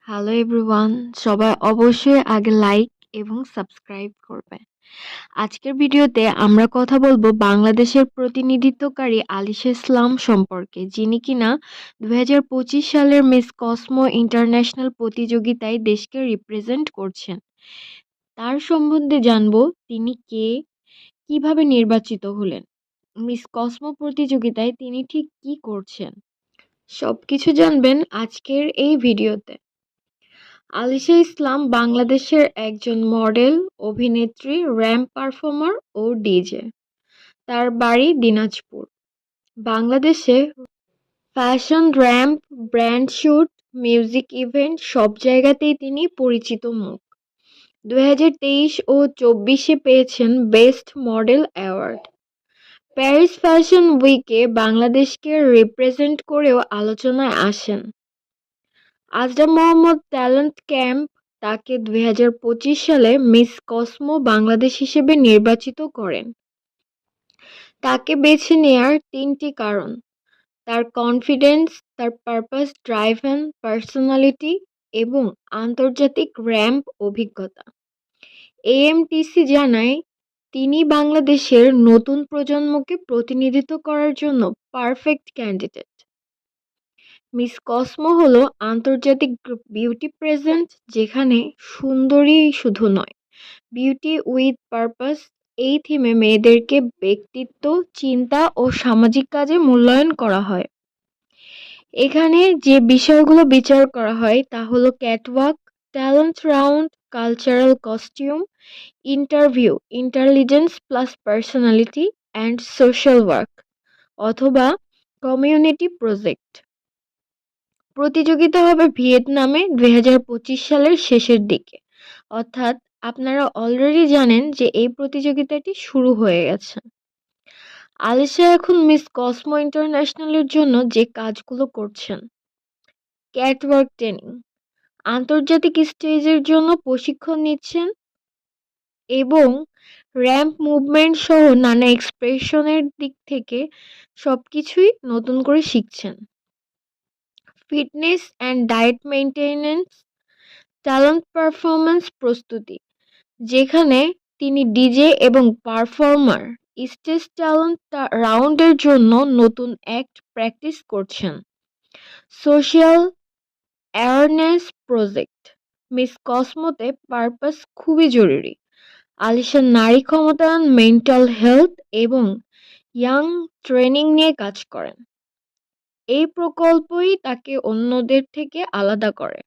Hello everyone, সবাই অবশ্যই আগে লাইক এবং সাবস্ক্রাইব করবে। আজকের ভিডিওতে আমরা কথা বলবো বাংলাদেশের প্রতিনিধিত্বকারী আলিশা ইসলাম সম্পর্কে, যিনি কিনা 2025 সালের মিস কসমো ইন্টারন্যাশনাল প্রতিযোগিতায় দেশকে রিপ্রেজেন্ট করছেন। তার সম্বন্ধে জানবো তিনি কে, কিভাবে নির্বাচিত হলেন, মিস কসমো প্রতিযোগিতায় তিনি ঠিক কি করছেন, সবকিছু জানবেন আজকের এই ভিডিওতে। আলিশা ইসলাম বাংলাদেশের একজন মডেল, অভিনেত্রী, র্যাম্প পারফর্মার ও ডিজে। তার বাড়ি দিনাজপুর। বাংলাদেশে fashion, ramp, brand shoot, music event সব জায়গাতেই তিনি পরিচিত মুখ। 2023 ও 24-এ পেয়েছেন best model award. Paris fashion উইকে বাংলাদেশকে রিপ্রেজেন্ট করেও আলোচনায় আসেন। আজরা মোহাম্মদ ট্যালেন্ট ক্যাম্প তাকে 2025 সালে মিস কসমো বাংলাদেশ হিসেবে নির্বাচিত করেন। তাকে বেছে নেয়ার তিনটি কারণ: তার কনফিডেন্স, তার পারপাস ড্রাইভেন পার্সোনালিটি এবং আন্তর্জাতিক র্যাম্প অভিজ্ঞতা। এএমটিসি জানায় তিনি বাংলাদেশের নতুন প্রজন্মকে প্রতিনিধিত্ব করার জন্য পারফেক্ট ক্যান্ডিডেট। মিস কসমো হলো আন্তর্জাতিক বিউটি প্রেজেন্ট, যেখানে সুন্দরী শুধু নয়, বিউটি উইথ পারপাস এই থিমে মেয়েদেরকে ব্যক্তিত্ব, চিন্তা ও সামাজিক কাজে মূল্যায়ন করা হয়। এখানে যে বিষয়গুলো বিচার করা হয় তা হলো catwalk, talent round, cultural costume, interview, intelligence plus personality and social work অথবা কমিউনিটি প্রজেক্ট। প্রতিযোগিতা হবে ভিয়েতনামে 2025 সালের শেষের দিকে, অর্থাৎ আপনারা অলরেডি জানেন যে এই প্রতিযোগিতাটি শুরু হয়ে গেছে। আলিশা এখন মিস কসমো ইন্টারন্যাশনালের জন্য যে কাজগুলো করছেন: ক্যাটওয়াক ট্রেনিং, আন্তর্জাতিক স্টেজের জন্য প্রশিক্ষণ নিচ্ছেন এবং র্যাম্প মুভমেন্ট সহ নানা এক্সপ্রেশনের দিক থেকে সবকিছুই নতুন করে শিখছেন। Fitness and diet maintenance, talent performance প্রস্তুতি, যেখানে তিনি ডিজে এবং পারফর্মার স্টেজ ট্যালেন্ট রাউন্ডের জন্য নতুন অ্যাক্ট প্র্যাকটিস করছেন। সোশ্যাল অ্যাওয়ারনেস প্রজেক্ট, মিস কসমোতে পারপাস খুবই জরুরি। আলিশা নারী ক্ষমতায়ন, মেন্টাল হেলথ এবং ইয়াং ট্রেনিং নিয়ে কাজ করেন। এই প্রকল্পই তাকে অন্যদের থেকে আলাদা করে।